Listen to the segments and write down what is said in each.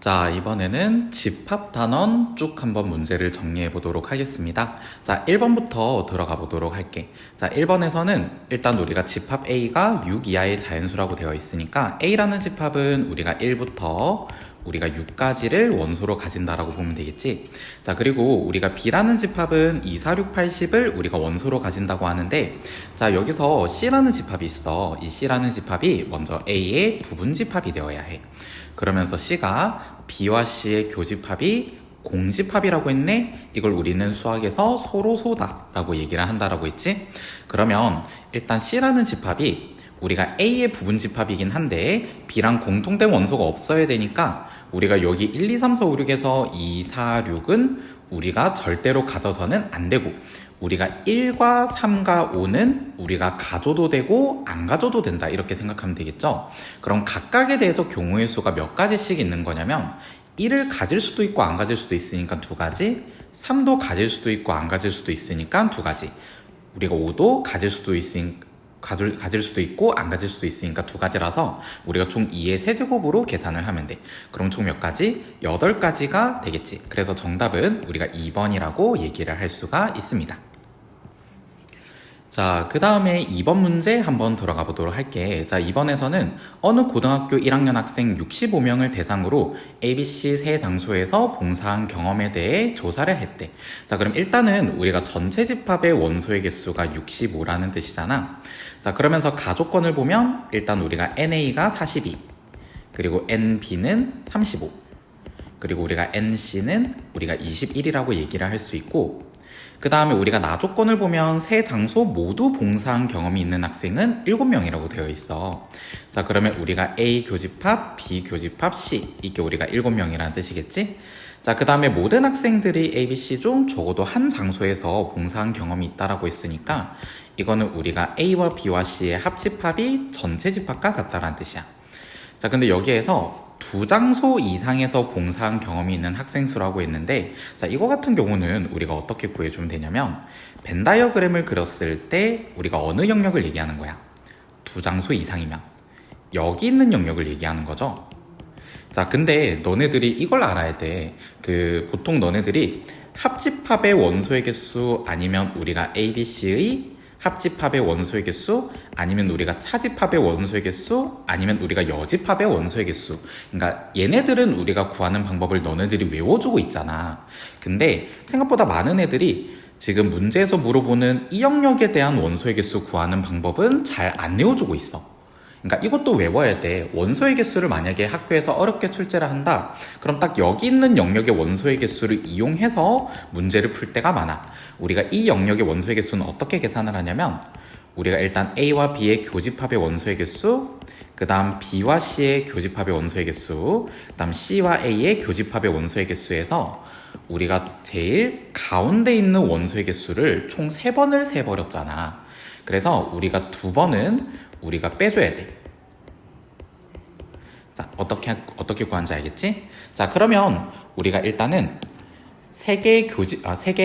자, 이번에는 집합 단원 쭉 한번 문제를 정리해 보도록 하겠습니다. 자, 1번부터 들어가 보도록 할게. 자, 1번에서는 일단 우리가 집합 A가 6 이하의 자연수라고 되어 있으니까 A라는 집합은 우리가 1부터 우리가 6까지를 원소로 가진다라고 보면 되겠지. 자, 그리고 우리가 B라는 집합은 2, 4, 6, 80을 우리가 원소로 가진다고 하는데, 자, 여기서 C라는 집합이 있어. 이 C라는 집합이 먼저 A의 부분 집합이 되어야 해. 그러면서 C가 B와 C의 교집합이 공집합이라고 했네? 이걸 우리는 수학에서 소로소다라고 얘기를 한다라고 했지? 그러면 일단 C라는 집합이 우리가 A의 부분 집합이긴 한데 B랑 공통된 원소가 없어야 되니까 우리가 여기 1, 2, 3, 4, 5, 6에서 2, 4, 6은 우리가 절대로 가져서는 안 되고 우리가 1과 3과 5는 우리가 가져도 되고 안 가져도 된다 이렇게 생각하면 되겠죠. 그럼 각각에 대해서 경우의 수가 몇 가지씩 있는 거냐면 1을 가질 수도 있고 안 가질 수도 있으니까 2가지, 3도 가질 수도 있고 안 가질 수도 있으니까 2가지, 우리가 5도 가질 수도 있고 안 가질 수도 있으니까 2가지라서 우리가 총 2의 세제곱으로 계산을 하면 돼. 그럼 총 몇 가지? 8가지가 되겠지. 그래서 정답은 우리가 2번이라고 얘기를 할 수가 있습니다. 자, 그 다음에 2번 문제 한번 들어가 보도록 할게. 자, 2번에서는 어느 고등학교 1학년 학생 65명을 대상으로 ABC 세 장소에서 봉사한 경험에 대해 조사를 했대. 자, 그럼 일단은 우리가 전체 집합의 원소의 개수가 65라는 뜻이잖아. 자, 그러면서 가족권을 보면 일단 우리가 NA가 42, 그리고 NB는 35, 그리고 우리가 NC는 우리가 21이라고 얘기를 할 수 있고, 그 다음에 우리가 나조건을 보면 세 장소 모두 봉사한 경험이 있는 학생은 7명이라고 되어 있어. 자, 그러면 우리가 A 교집합, B 교집합, C 이게 우리가 7명이라는 뜻이겠지? 자, 그 다음에 모든 학생들이 A, B, C 중 적어도 한 장소에서 봉사한 경험이 있다라고 했으니까 이거는 우리가 A와 B와 C의 합집합이 전체 집합과 같다라는 뜻이야. 자, 근데 여기에서 2장소 이상에서 봉사한 경험이 있는 학생 수라고 했는데, 자, 이거 같은 경우는 우리가 어떻게 구해주면 되냐면 벤 다이어그램을 그렸을 때 우리가 어느 영역을 얘기하는 거야? 2장소 이상이면 여기 있는 영역을 얘기하는 거죠. 자, 근데 너네들이 이걸 알아야 돼. 보통 너네들이 합집합의 원소의 개수 아니면 우리가 ABC의 합집합의 원소의 개수 아니면 우리가 차집합의 원소의 개수 아니면 우리가 여집합의 원소의 개수, 그러니까 얘네들은 우리가 구하는 방법을 너네들이 외워주고 있잖아. 근데 생각보다 많은 애들이 지금 문제에서 물어보는 이 영역에 대한 원소의 개수 구하는 방법은 잘 안 외워주고 있어. 그러니까 이것도 외워야 돼. 원소의 개수를 만약에 학교에서 어렵게 출제를 한다, 그럼 딱 여기 있는 영역의 원소의 개수를 이용해서 문제를 풀 때가 많아. 우리가 이 영역의 원소의 개수는 어떻게 계산을 하냐면 우리가 일단 A와 B의 교집합의 원소의 개수, 그 다음 B와 C의 교집합의 원소의 개수, 그 다음 C와 A의 교집합의 원소의 개수에서 우리가 제일 가운데 있는 원소의 개수를 총 3번을 세버렸잖아. 그래서 우리가 2번은 우리가 빼줘야 돼. 자, 어떻게 구한지 알겠지? 자, 그러면 우리가 일단은 세 개의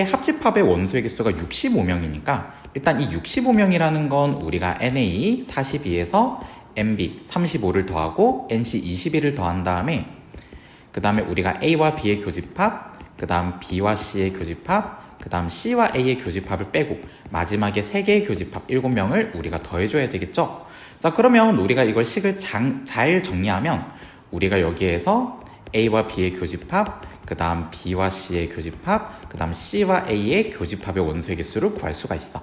합집합의 원소의 개수가 65명이니까 일단 이 65명이라는 건 우리가 NA 42에서 NB 35를 더하고 NC 21을 더한 다음에 그 다음에 우리가 A와 B의 교집합, 그 다음 B와 C의 교집합, 그 다음 C와 A의 교집합을 빼고 마지막에 3개의 교집합 7명을 우리가 더해줘야 되겠죠? 자, 그러면 우리가 이걸 식을 잘 정리하면 우리가 여기에서 A와 B의 교집합, 그 다음 B와 C의 교집합, 그 다음 C와 A의 교집합의 원소의 개수를 구할 수가 있어.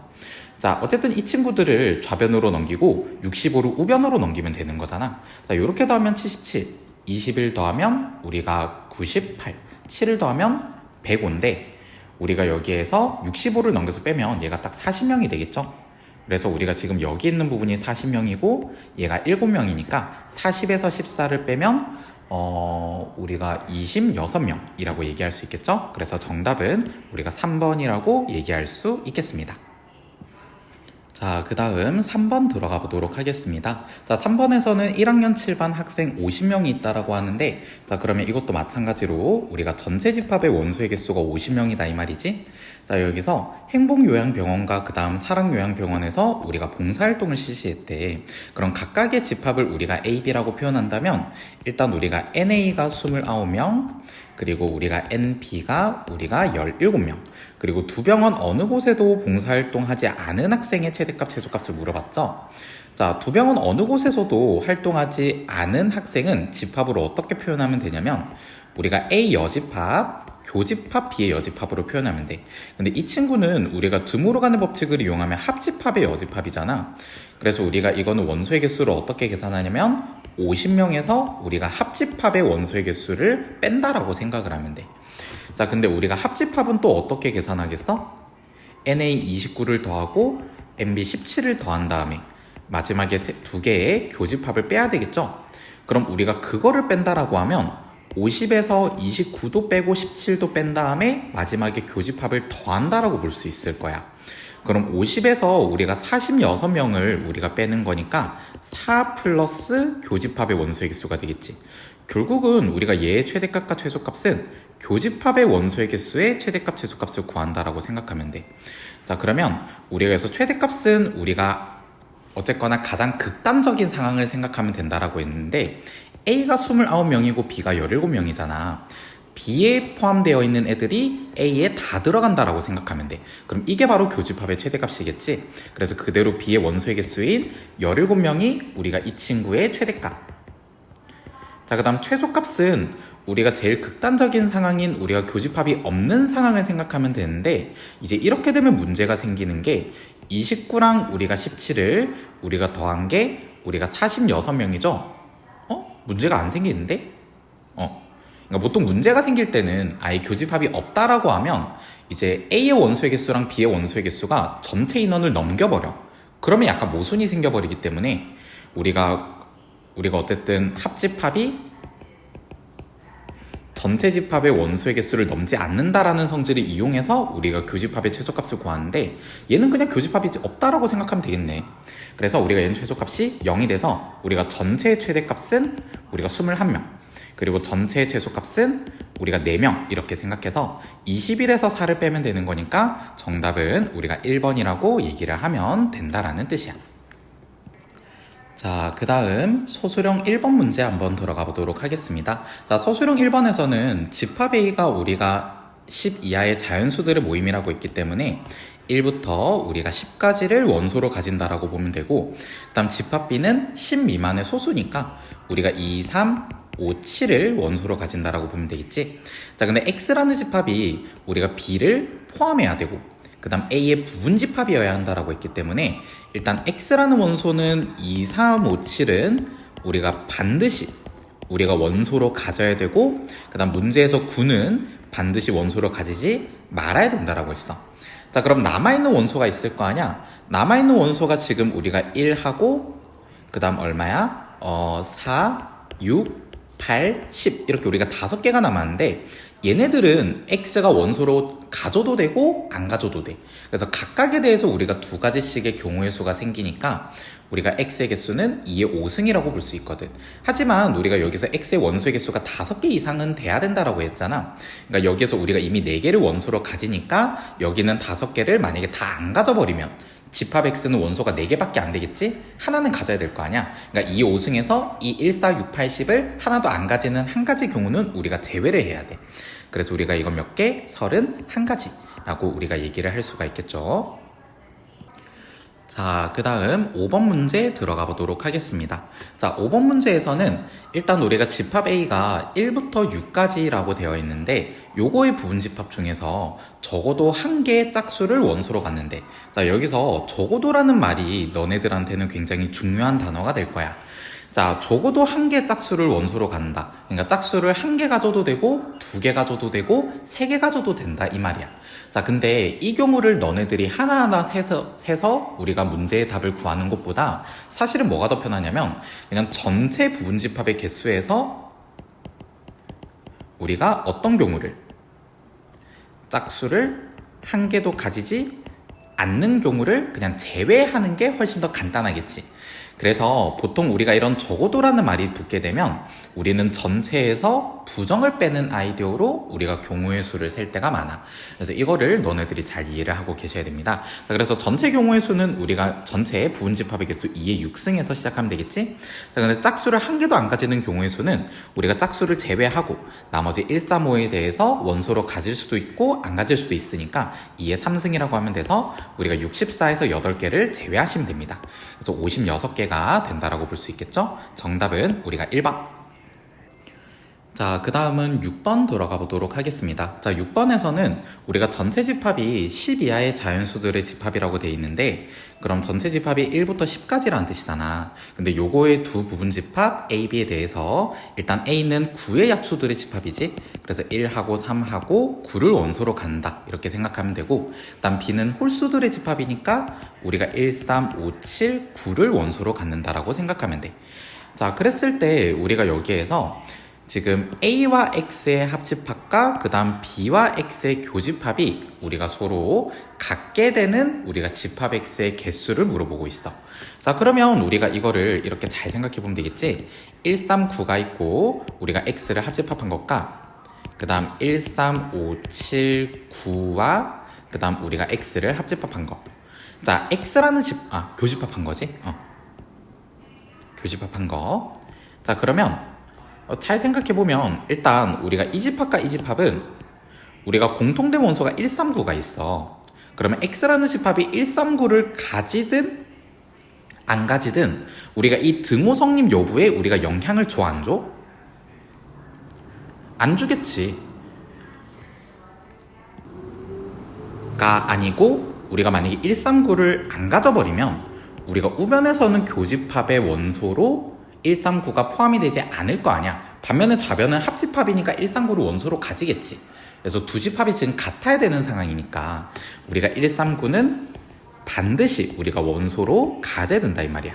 자, 어쨌든 이 친구들을 좌변으로 넘기고 65를 우변으로 넘기면 되는 거잖아. 자, 요렇게 더하면 77, 21 더하면 우리가 98, 7을 더하면 105인데 우리가 여기에서 65를 넘겨서 빼면 얘가 딱 40명이 되겠죠? 그래서 우리가 지금 여기 있는 부분이 40명이고 얘가 7명이니까 40에서 14를 빼면 우리가 26명이라고 얘기할 수 있겠죠? 그래서 정답은 우리가 3번이라고 얘기할 수 있겠습니다. 자, 그 다음 3번 들어가 보도록 하겠습니다. 자, 3번에서는 1학년 7반 학생 50명이 있다라고 하는데, 자, 그러면 이것도 마찬가지로 우리가 전체 집합의 원소의 개수가 50명이다 이 말이지? 자, 여기서 행복요양병원과 그 다음 사랑요양병원에서 우리가 봉사활동을 실시했대. 그럼 각각의 집합을 우리가 A, B라고 표현한다면, 일단 우리가 NA가 29명, 그리고 우리가 NB가 우리가 17명, 그리고 두 병원 어느 곳에도 봉사활동하지 않은 학생의 최대값, 최소값을 물어봤죠. 자, 두 병원 어느 곳에서도 활동하지 않은 학생은 집합으로 어떻게 표현하면 되냐면 우리가 A 여집합, 교집합, B의 여집합으로 표현하면 돼. 근데 이 친구는 우리가 드모로 가는 법칙을 이용하면 합집합의 여집합이잖아. 그래서 우리가 이거는 원소의 개수를 어떻게 계산하냐면 50명에서 우리가 합집합의 원소의 개수를 뺀다라고 생각을 하면 돼. 자, 근데 우리가 합집합은 또 어떻게 계산하겠어? NA 29를 더하고 NB 17을 더한 다음에 마지막에 두 개의 교집합을 빼야 되겠죠? 그럼 우리가 그거를 뺀다라고 하면 50에서 29도 빼고 17도 뺀 다음에 마지막에 교집합을 더한다라고 볼 수 있을 거야. 그럼 50에서 우리가 46명을 우리가 빼는 거니까 4 플러스 교집합의 원소의 개수가 되겠지. 결국은 우리가 얘의 최대값과 최소값은 교집합의 원소의 개수의 최대값, 최소값을 구한다라고 생각하면 돼. 자, 그러면 우리가 여기서 최대값은 우리가 어쨌거나 가장 극단적인 상황을 생각하면 된다라고 했는데 A가 29명이고 B가 17명이잖아. B에 포함되어 있는 애들이 A에 다 들어간다라고 생각하면 돼. 그럼 이게 바로 교집합의 최대값이겠지? 그래서 그대로 B의 원소의 개수인 17명이 우리가 이 친구의 최대값. 자, 그 다음 최소값은 우리가 제일 극단적인 상황인 우리가 교집합이 없는 상황을 생각하면 되는데 이제 이렇게 되면 문제가 생기는 게 29랑 우리가 17을 우리가 더한 게 우리가 46명이죠? 문제가 안 생기는데? 그러니까 보통 문제가 생길 때는 아예 교집합이 없다라고 하면 이제 A의 원소의 개수랑 B의 원소의 개수가 전체 인원을 넘겨버려. 그러면 약간 모순이 생겨버리기 때문에 우리가 어쨌든 합집합이 전체 집합의 원소의 개수를 넘지 않는다라는 성질을 이용해서 우리가 교집합의 최소값을 구하는데 얘는 그냥 교집합이 없다라고 생각하면 되겠네. 그래서 우리가 얘는 최소값이 0이 돼서 우리가 전체의 최대값은 우리가 21명, 그리고 전체의 최소값은 우리가 4명 이렇게 생각해서 21에서 4를 빼면 되는 거니까 정답은 우리가 1번이라고 얘기를 하면 된다라는 뜻이야. 자, 그 다음 소수령 1번 문제 한번 들어가 보도록 하겠습니다. 자, 소수령 1번에서는 집합 A가 우리가 10 이하의 자연수들의 모임이라고 했기 때문에 1부터 우리가 10까지를 원소로 가진다라고 보면 되고, 그 다음 집합 B는 10 미만의 소수니까 우리가 2, 3, 5, 7을 원소로 가진다라고 보면 되겠지. 자, 근데 X라는 집합이 우리가 B를 포함해야 되고 그 다음 A의 부분 집합이어야 한다라고 했기 때문에 일단 X라는 원소는 2, 3, 5, 7은 우리가 반드시 우리가 원소로 가져야 되고 그 다음 문제에서 9는 반드시 원소로 가지지 말아야 된다라고 했어. 자, 그럼 남아있는 원소가 있을 거 아니야? 남아있는 원소가 지금 우리가 1하고 그 다음 얼마야? 4, 6, 8, 10 이렇게 우리가 5개가 남았는데 얘네들은 X가 원소로 가져도 되고 안 가져도 돼. 그래서 각각에 대해서 우리가 2가지씩의 경우의 수가 생기니까 우리가 X의 개수는 2의 5승이라고 볼 수 있거든. 하지만 우리가 여기서 X의 원소의 개수가 5개 이상은 돼야 된다라고 했잖아. 그러니까 여기서 우리가 이미 4개를 원소로 가지니까 여기는 5개를 만약에 다 안 가져버리면 집합 X는 원소가 4개밖에 안 되겠지? 하나는 가져야 될 거 아니야? 그러니까 2, 5승에서 2, 1, 4, 6, 8, 10을 하나도 안 가지는 한 가지 경우는 우리가 제외를 해야 돼. 그래서 우리가 이건 몇 개? 31가지라고 우리가 얘기를 할 수가 있겠죠. 자, 그 다음 5번 문제 들어가 보도록 하겠습니다. 자, 5번 문제에서는 일단 우리가 집합 A가 1부터 6까지라고 되어 있는데 요거의 부분 집합 중에서 적어도 한 개의 짝수를 원소로 갔는데, 자, 여기서 적어도라는 말이 너네들한테는 굉장히 중요한 단어가 될 거야. 자, 적어도 한 개 짝수를 원소로 간다. 그러니까 짝수를 한 개 가져도 되고 2개 가져도 되고 3개 가져도 된다 이 말이야. 자, 근데 이 경우를 너네들이 하나하나 세서 우리가 문제의 답을 구하는 것보다 사실은 뭐가 더 편하냐면 그냥 전체 부분집합의 개수에서 우리가 어떤 경우를 짝수를 한 개도 가지지 않는 경우를 그냥 제외하는 게 훨씬 더 간단하겠지. 그래서 보통 우리가 이런 적어도라는 말이 붙게 되면 우리는 전체에서 부정을 빼는 아이디어로 우리가 경우의 수를 셀 때가 많아. 그래서 이거를 너네들이 잘 이해를 하고 계셔야 됩니다. 그래서 전체 경우의 수는 우리가 전체 부분집합의 개수 2의 6승에서 시작하면 되겠지? 자, 근데 짝수를 한 개도 안 가지는 경우의 수는 우리가 짝수를 제외하고 나머지 1, 3, 5에 대해서 원소로 가질 수도 있고 안 가질 수도 있으니까 2의 3승이라고 하면 돼서 우리가 64에서 8개를 제외하시면 됩니다. 그래서 56개가 된다라고 볼 수 있겠죠? 정답은 우리가 1번. 자, 그 다음은 6번 들어가 보도록 하겠습니다. 자, 6번에서는 우리가 전체 집합이 10 이하의 자연수들의 집합이라고 돼 있는데, 그럼 전체 집합이 1부터 10까지라는 뜻이잖아. 근데 요거의 두 부분 집합 A, B에 대해서 일단 A는 9의 약수들의 집합이지. 그래서 1하고 3하고 9를 원소로 간다, 이렇게 생각하면 되고, 일단 B는 홀수들의 집합이니까 우리가 1, 3, 5, 7, 9를 원소로 갖는다라고 생각하면 돼. 자, 그랬을 때 우리가 여기에서 지금 A와 X의 합집합과 그 다음 B와 X의 교집합이 우리가 서로 같게 되는 우리가 집합 X의 개수를 물어보고 있어. 자, 그러면 우리가 이거를 이렇게 잘 생각해 보면 되겠지. 1, 3, 9가 있고 우리가 X를 합집합한 것과 그 다음 1, 3, 5, 7, 9와 그 다음 우리가 X를 합집합한 거. 자, X라는 교집합한 거지. 교집합한 거. 자, 그러면 잘 생각해보면 일단 우리가 이 집합과 이 집합은 우리가 공통된 원소가 139가 있어. 그러면 X라는 집합이 139를 가지든 안 가지든 우리가 이 등호 성립 여부에 우리가 영향을 줘, 안 줘? 안 주겠지. 가 아니고 우리가 만약에 139를 안 가져버리면 우리가 우변에서는 교집합의 원소로 139가 포함이 되지 않을 거 아니야. 반면에 좌변은 합집합이니까 139를 원소로 가지겠지. 그래서 두 집합이 지금 같아야 되는 상황이니까 우리가 139는 반드시 우리가 원소로 가져야 된다, 이 말이야.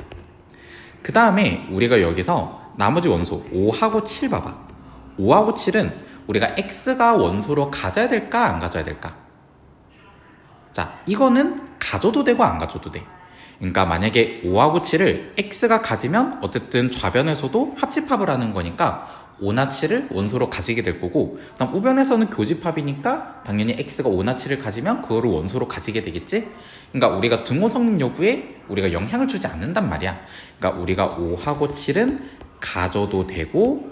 그 다음에 우리가 여기서 나머지 원소 5하고 7 봐봐. 5하고 7은 우리가 X가 원소로 가져야 될까 안 가져야 될까? 자, 이거는 가져도 되고 안 가져도 돼. 그러니까 만약에 5하고 7을 X가 가지면 어쨌든 좌변에서도 합집합을 하는 거니까 5나 7을 원소로 가지게 될 거고, 그다음 우변에서는 교집합이니까 당연히 X가 5나 7을 가지면 그거를 원소로 가지게 되겠지? 그러니까 우리가 등호 성립 여부에 우리가 영향을 주지 않는단 말이야. 그러니까 우리가 5하고 7은 가져도 되고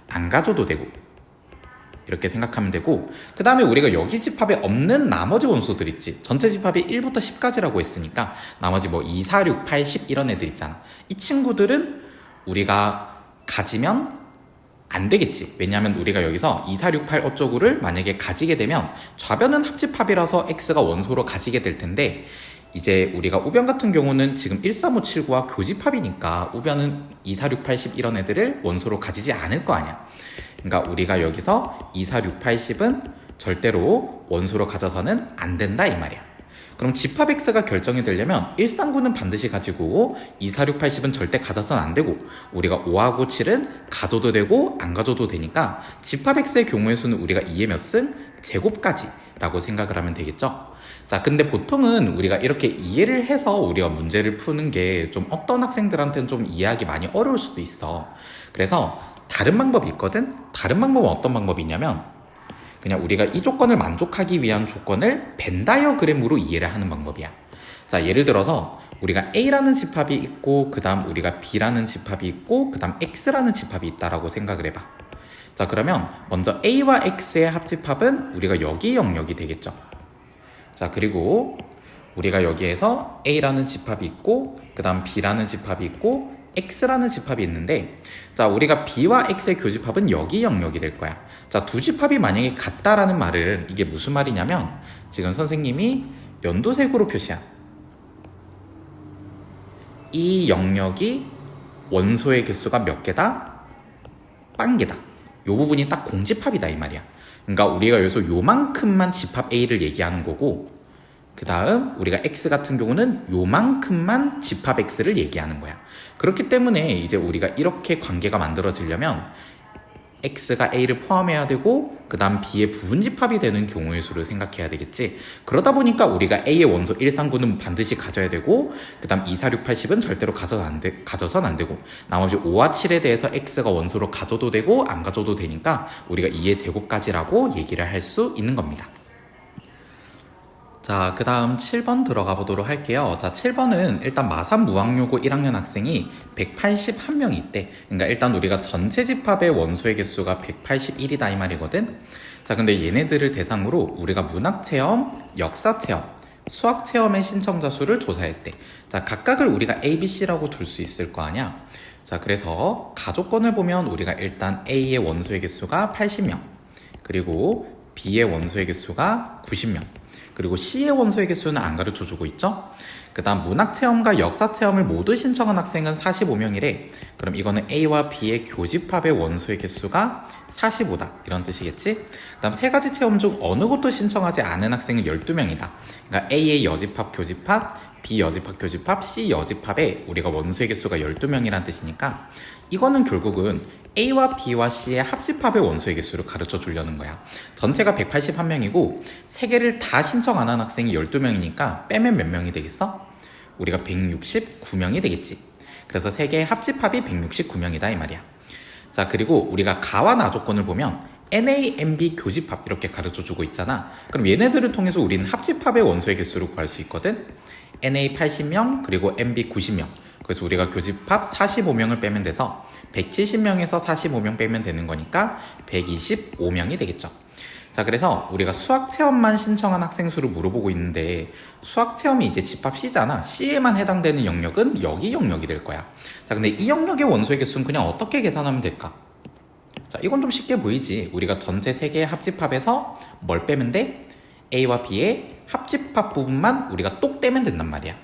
안 가져도 되고 이렇게 생각하면 되고, 그 다음에 우리가 여기 집합에 없는 나머지 원소들 있지. 전체 집합이 1부터 10까지라고 했으니까 나머지 뭐 2, 4, 6, 8, 10 이런 애들 있잖아. 이 친구들은 우리가 가지면 안 되겠지. 왜냐하면 우리가 여기서 2, 4, 6, 8 어쩌고를 만약에 가지게 되면 좌변은 합집합이라서 X가 원소로 가지게 될 텐데, 이제 우리가 우변 같은 경우는 지금 1, 3, 5, 7, 9와 교집합이니까 우변은 2, 4, 6, 8, 10 이런 애들을 원소로 가지지 않을 거 아니야. 그러니까 우리가 여기서 2, 4, 6, 8, 10은 절대로 원소로 가져서는 안 된다, 이 말이야. 그럼 집합 X가 결정이 되려면 1, 3, 9는 반드시 가지고 2, 4, 6, 8, 10은 절대 가져서는 안 되고, 우리가 5하고 7은 가져도 되고 안 가져도 되니까 집합 X의 경우의 수는 우리가 2의 몇 승? 제곱까지 라고 생각을 하면 되겠죠. 자, 근데 보통은 우리가 이렇게 이해를 해서 우리가 문제를 푸는 게 좀 어떤 학생들한테는 좀 이해하기 많이 어려울 수도 있어. 그래서 다른 방법이 있거든? 다른 방법은 어떤 방법이 있냐면, 그냥 우리가 이 조건을 만족하기 위한 조건을 벤 다이어그램으로 이해를 하는 방법이야. 자, 예를 들어서 우리가 A라는 집합이 있고 그 다음 우리가 B라는 집합이 있고 그 다음 X라는 집합이 있다라고 생각을 해봐. 자, 그러면 먼저 A와 X의 합집합은 우리가 여기 영역이 되겠죠. 자, 그리고 우리가 여기에서 A라는 집합이 있고 그 다음 B라는 집합이 있고 X라는 집합이 있는데, 자, 우리가 B와 X의 교집합은 여기 영역이 될 거야. 자, 두 집합이 만약에 같다라는 말은 이게 무슨 말이냐면, 지금 선생님이 연두색으로 표시한 이 영역이 원소의 개수가 몇 개다? 빵 개다. 요 부분이 딱 공집합이다, 이 말이야. 그러니까 우리가 여기서 요만큼만 집합 A를 얘기하는 거고, 그 다음 우리가 X 같은 경우는 요만큼만 집합 X를 얘기하는 거야. 그렇기 때문에 이제 우리가 이렇게 관계가 만들어지려면 x가 a를 포함해야 되고 그 다음 b의 부분집합이 되는 경우의 수를 생각해야 되겠지. 그러다 보니까 우리가 a의 원소 1, 3, 9는 반드시 가져야 되고 그 다음 2, 4, 6, 80은 절대로 가져선 안 되고 나머지 5와 7에 대해서 x가 원소로 가져도 되고 안 가져도 되니까 우리가 2의 제곱까지라고 얘기를 할 수 있는 겁니다. 자, 그 다음 7번 들어가 보도록 할게요. 자, 7번은 일단 마산무학여고 1학년 학생이 181명이 있대. 그러니까 일단 우리가 전체 집합의 원소의 개수가 181이다 이 말이거든. 자, 근데 얘네들을 대상으로 우리가 문학체험, 역사체험, 수학체험의 신청자 수를 조사했대. 자, 각각을 우리가 A, B, C라고 둘 수 있을 거 아니야. 자, 그래서 가족권을 보면 우리가 일단 A의 원소의 개수가 80명, 그리고 B의 원소의 개수가 90명, 그리고 C의 원소의 개수는 안 가르쳐주고 있죠. 그 다음 문학체험과 역사체험을 모두 신청한 학생은 45명이래. 그럼 이거는 A와 B의 교집합의 원소의 개수가 45다 이런 뜻이겠지. 그 다음 세 가지 체험 중 어느 곳도 신청하지 않은 학생은 12명이다. 그러니까 A의 여집합, 교집합, B 여집합, 교집합, C 여집합에 우리가 원소의 개수가 12명이란 뜻이니까 이거는 결국은 A와 B와 C의 합집합의 원소의 개수를 가르쳐 주려는 거야. 전체가 181명이고 3개를 다 신청 안 한 학생이 12명이니까 빼면 몇 명이 되겠어? 우리가 169명이 되겠지. 그래서 3개의 합집합이 169명이다 이 말이야. 자, 그리고 우리가 가와 나 조건을 보면 NA, NB 교집합 이렇게 가르쳐 주고 있잖아. 그럼 얘네들을 통해서 우리는 합집합의 원소의 개수를 구할 수 있거든. NA 80명 그리고 NB 90명. 그래서 우리가 교집합 45명을 빼면 돼서 170명에서 45명 빼면 되는 거니까 125명이 되겠죠. 자, 그래서 우리가 수학체험만 신청한 학생 수를 물어보고 있는데 수학체험이 이제 집합 C잖아. C에만 해당되는 영역은 여기 영역이 될 거야. 자, 근데 이 영역의 원소의 개수는 그냥 어떻게 계산하면 될까? 자, 이건 좀 쉽게 보이지. 우리가 전체 3개의 합집합에서 뭘 빼면 돼? A와 B의 합집합 부분만 우리가 똑 떼면 된단 말이야.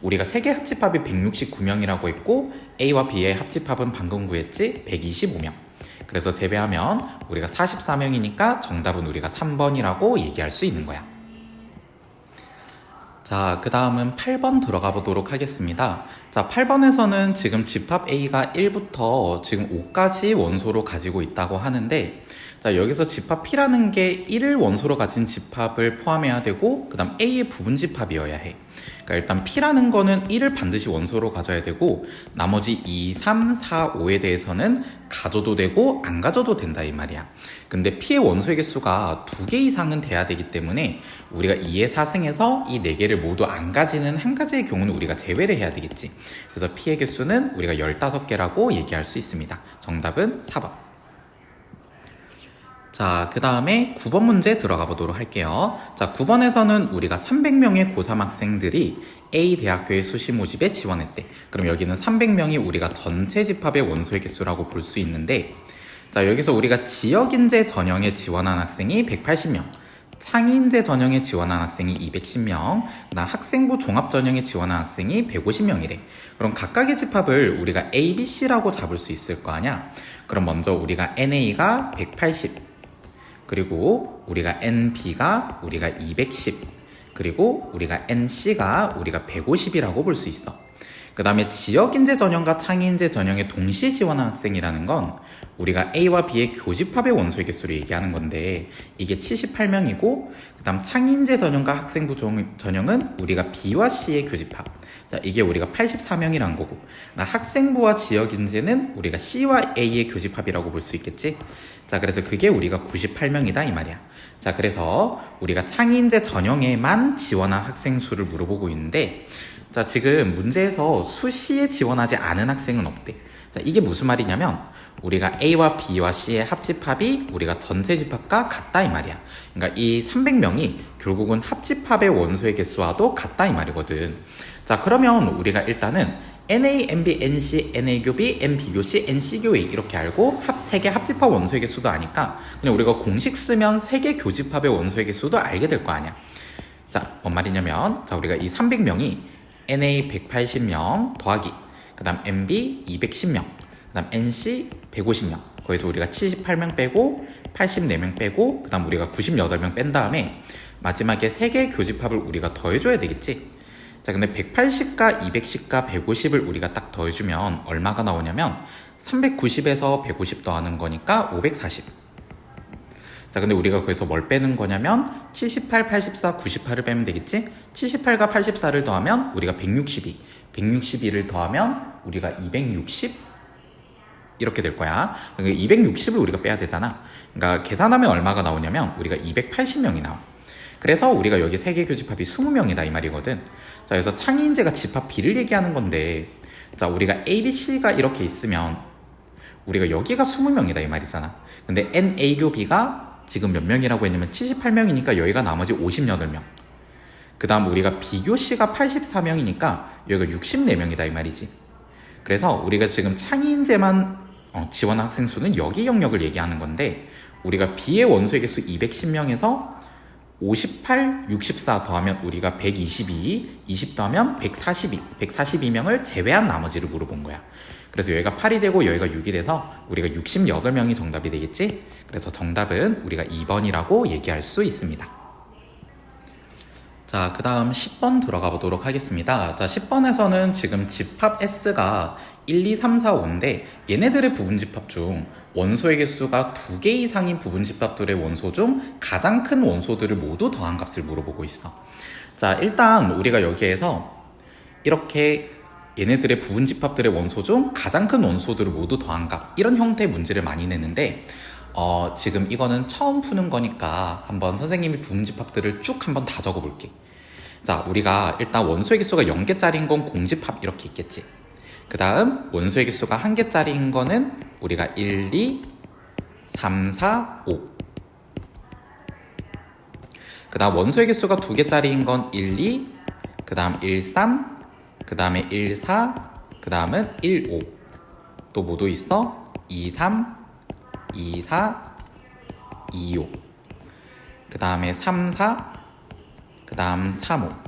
우리가 3개 합집합이 169명이라고 했고 A와 B의 합집합은 방금 구했지 125명. 그래서 재배하면 우리가 44명이니까 정답은 우리가 3번이라고 얘기할 수 있는 거야. 자, 그 다음은 8번 들어가 보도록 하겠습니다. 자, 8번에서는 지금 집합 A가 1부터 지금 5까지 원소로 가지고 있다고 하는데 자, 여기서 집합 P라는 게 1을 원소로 가진 집합을 포함해야 되고 그 다음 A의 부분집합이어야 해. 그러니까 일단 P라는 거는 1을 반드시 원소로 가져야 되고 나머지 2, 3, 4, 5에 대해서는 가져도 되고 안 가져도 된다 이 말이야. 근데 P의 원소의 개수가 2개 이상은 돼야 되기 때문에 우리가 2의 4승에서 이 4개를 모두 안 가지는 한 가지의 경우는 우리가 제외를 해야 되겠지. 그래서 P의 개수는 우리가 15개라고 얘기할 수 있습니다. 정답은 4번. 자, 그 다음에 9번 문제 들어가 보도록 할게요. 자, 9번에서는 우리가 300명의 고3 학생들이 A 대학교의 수시 모집에 지원했대. 그럼 여기는 300명이 우리가 전체 집합의 원소의 개수라고 볼 수 있는데 자, 여기서 우리가 지역인재 전형에 지원한 학생이 180명, 창의인재 전형에 지원한 학생이 210명, 그다음 학생부 종합 전형에 지원한 학생이 150명이래. 그럼 각각의 집합을 우리가 A, B, C라고 잡을 수 있을 거 아니야? 그럼 먼저 우리가 NA가 180, 그리고 우리가 NB가 우리가 210, 그리고 우리가 NC가 우리가 150이라고 볼 수 있어. 그 다음에 지역인재 전형과 창의인재 전형에 동시에 지원한 학생이라는 건 우리가 A와 B의 교집합의 원소의 개수를 얘기하는 건데 이게 78명이고 그 다음 창의인재 전형과 학생부 전형은 우리가 B와 C의 교집합, 자, 이게 우리가 84명이란 거고 학생부와 지역인재는 우리가 C와 A의 교집합이라고 볼 수 있겠지. 자, 그래서 그게 우리가 98명이다 이 말이야. 자, 그래서 우리가 창의인재 전형에만 지원한 학생 수를 물어보고 있는데 자, 지금 문제에서 수시에 지원하지 않은 학생은 없대. 자, 이게 무슨 말이냐면 우리가 A와 B와 C의 합집합이 우리가 전체 집합과 같다 이 말이야. 그러니까 이 300명이 결국은 합집합의 원소의 개수와도 같다 이 말이거든. 자, 그러면 우리가 일단은 NA, NB, NC, NA교B, NB교C, NC교A 이렇게 알고 3개 합집합 원소의 개수도 아니까 그냥 우리가 공식 쓰면 3개 교집합의 원소의 개수도 알게 될 거 아니야. 자, 뭔 말이냐면 자, 우리가 이 300명이 NA 180명 더하기 그 다음 NB 210명 그 다음 NC 150명 거기서 우리가 78명 빼고 84명 빼고 그 다음 우리가 98명 뺀 다음에 마지막에 3개의 교집합을 우리가 더해줘야 되겠지. 자, 근데 180과 210과 150을 우리가 딱 더해주면 얼마가 나오냐면 390에서 150 더하는 거니까 540. 자, 근데 우리가 거기서 뭘 빼는 거냐면 78, 84, 98을 빼면 되겠지? 78과 84를 더하면 우리가 162, 162를 더하면 우리가 260 이렇게 될 거야. 그러니까 260을 우리가 빼야 되잖아. 그러니까 계산하면 얼마가 나오냐면 우리가 280명이 나와. 그래서 우리가 여기 세개 교집합이 20명이다 이 말이거든. 자, 그래서 창의인재가 집합 B를 얘기하는 건데, 자, 우리가 A, B, C가 이렇게 있으면 우리가 여기가 20명이다 이 말이잖아. 근데 N, A 교 B가 지금 몇 명이라고 했냐면 78명이니까 여기가 나머지 58명. 그 다음 우리가 B교 C가 84명이니까 여기가 64명이다 이 말이지. 그래서 우리가 지금 창의인재만 지원한 학생 수는 여기 영역을 얘기하는 건데, 우리가 B의 원소의 개수 210명에서 58, 64 더하면 우리가 122, 20 더하면 142, 142명을 제외한 나머지를 물어본 거야. 그래서 여기가 8이 되고 여기가 6이 돼서 우리가 68명이 정답이 되겠지? 그래서 정답은 우리가 2번이라고 얘기할 수 있습니다. 자, 그 다음 10번 들어가 보도록 하겠습니다. 자, 10번에서는 지금 집합 S가 1, 2, 3, 4, 5인데 얘네들의 부분집합 중 원소의 개수가 2개 이상인 부분집합들의 원소 중 가장 큰 원소들을 모두 더한 값을 물어보고 있어. 자, 일단 우리가 여기에서 이렇게 얘네들의 부분집합들의 원소 중 가장 큰 원소들을 모두 더한 값, 이런 형태의 문제를 많이 내는데 지금 이거는 처음 푸는 거니까 한번 선생님이 부분집합들을 쭉 한번 다 적어볼게. 자, 우리가 일단 원소의 개수가 0개짜리인 건 공집합 이렇게 있겠지. 그 다음 원소의 개수가 1개짜리인 거는 우리가 1, 2, 3, 4, 5. 그 다음 원소의 개수가 2개짜리인 건 1, 2, 그 다음 1, 3, 그 다음에 1, 4, 그 다음은 1, 5. 또 뭐도 있어? 2, 3, 2, 4, 2, 5. 그 다음에 3, 4, 그 다음 3, 5.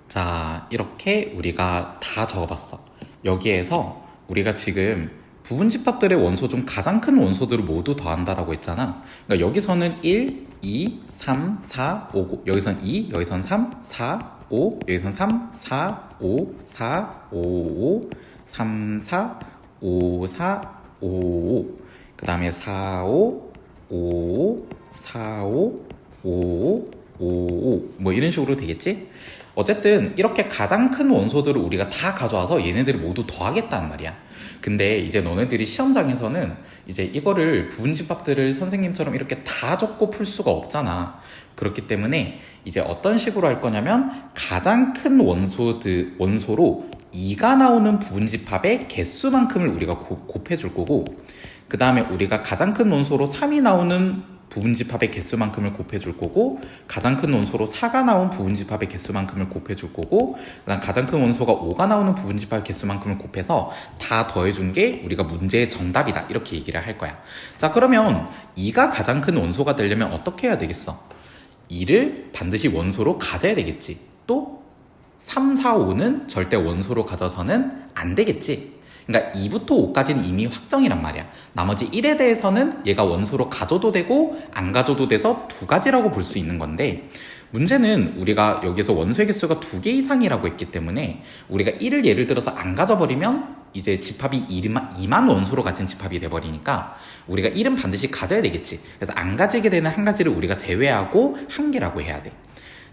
자, 이렇게 우리가 다 적어봤어. 여기에서 우리가 지금 부분집합들의 원소 중 가장 큰 원소들을 모두 더한다라고 했잖아. 그러니까 여기서는 1, 2, 3, 4, 5, 여기선 2, 여기선 3, 4, 5, 여기선 3, 4, 5, 4, 5, 5, 3, 4, 5, 4, 5, 5. 그 다음에 4, 5, 5, 4, 5, 5, 5, 5. 뭐 이런 식으로 되겠지? 어쨌든 이렇게 가장 큰 원소들을 우리가 다 가져와서 얘네들을 모두 더하겠다는 말이야. 근데 이제 너네들이 시험장에서는 이제 이거를 부분집합들을 선생님처럼 이렇게 다 적고 풀 수가 없잖아. 그렇기 때문에 이제 어떤 식으로 할 거냐면 가장 큰 원소로 2가 나오는 부분집합의 개수만큼을 우리가 곱해줄 거고, 그 다음에 우리가 가장 큰 원소로 3이 나오는 부분집합의 개수만큼을 곱해줄 거고, 가장 큰 원소로 4가 나온 부분집합의 개수만큼을 곱해줄 거고, 그다음 가장 큰 원소가 5가 나오는 부분집합의 개수만큼을 곱해서 다 더해준 게 우리가 문제의 정답이다, 이렇게 얘기를 할 거야. 자, 그러면 2가 가장 큰 원소가 되려면 어떻게 해야 되겠어? 2를 반드시 원소로 가져야 되겠지. 또 3, 4, 5는 절대 원소로 가져서는 안 되겠지. 그러니까 2부터 5까지는 이미 확정이란 말이야. 나머지 1에 대해서는 얘가 원소로 가져도 되고 안 가져도 돼서 두 가지라고 볼 수 있는 건데, 문제는 우리가 여기서 원소의 개수가 2개 이상이라고 했기 때문에 우리가 1을 예를 들어서 안 가져버리면 이제 집합이 2만 원소로 가진 집합이 돼버리니까 우리가 1은 반드시 가져야 되겠지. 그래서 안 가지게 되는 한 가지를 우리가 제외하고 한 개라고 해야 돼.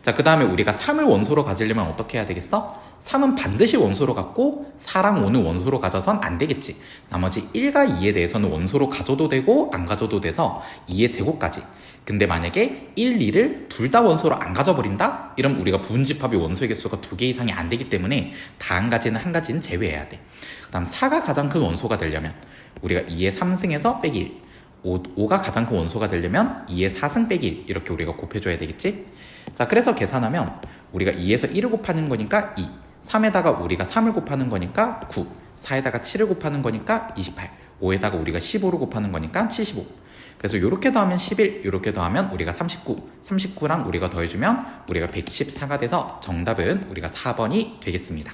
자, 그 다음에 우리가 3을 원소로 가지려면 어떻게 해야 되겠어? 3은 반드시 원소로 갖고 4랑 5는 원소로 가져선 안 되겠지. 나머지 1과 2에 대해서는 원소로 가져도 되고 안 가져도 돼서 2의 제곱까지. 근데 만약에 1, 2를 둘 다 원소로 안 가져버린다? 이러면 우리가 부분집합의 원소의 개수가 2개 이상이 안 되기 때문에 다 안 가지는 한 가지는 제외해야 돼. 그 다음 4가 가장 큰 원소가 되려면 우리가 2의 3승에서 빼기 1. 5가 가장 큰 원소가 되려면 2의 4승 빼기 1. 이렇게 우리가 곱해줘야 되겠지? 자, 그래서 계산하면 우리가 2에서 1을 곱하는 거니까 2, 3에다가 우리가 3을 곱하는 거니까 9, 4에다가 7을 곱하는 거니까 28, 5에다가 우리가 15를 곱하는 거니까 75. 그래서 이렇게 더하면 11, 이렇게 더하면 우리가 39, 39랑 우리가 더해주면 우리가 114가 돼서 정답은 우리가 4번이 되겠습니다.